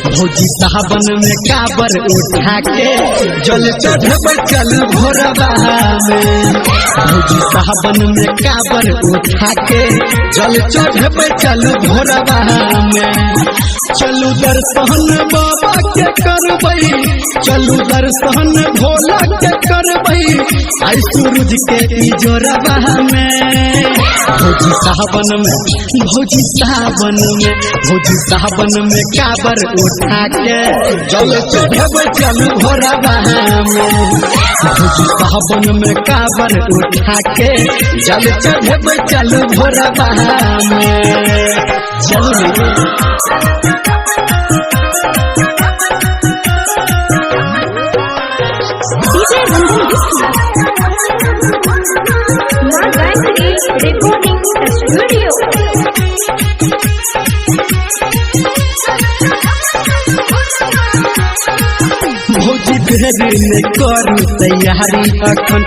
भौजी सावन में काबर उठा के जल चढ़ब चल भोरबा में। भौजी सावन में काबर उठा के जल चढ़ब चल भोरबा में। चलू दर्शन बाबा के करबई, चलू दर्शन भोला के करबई, आई सूरज के इजोरबा में। भौजी सावन में, भौजी सावन में, भौजी सावन में काबर उठा के जल चढ़ब चल भोरबा में। भौजी सावन में काबर उठा के जल चढ़ब चल भोरबा में। चल DJ Ranjan Bisla, Ma Gayatri Recording Studio. भौजी देर में करू तैयारी अखन।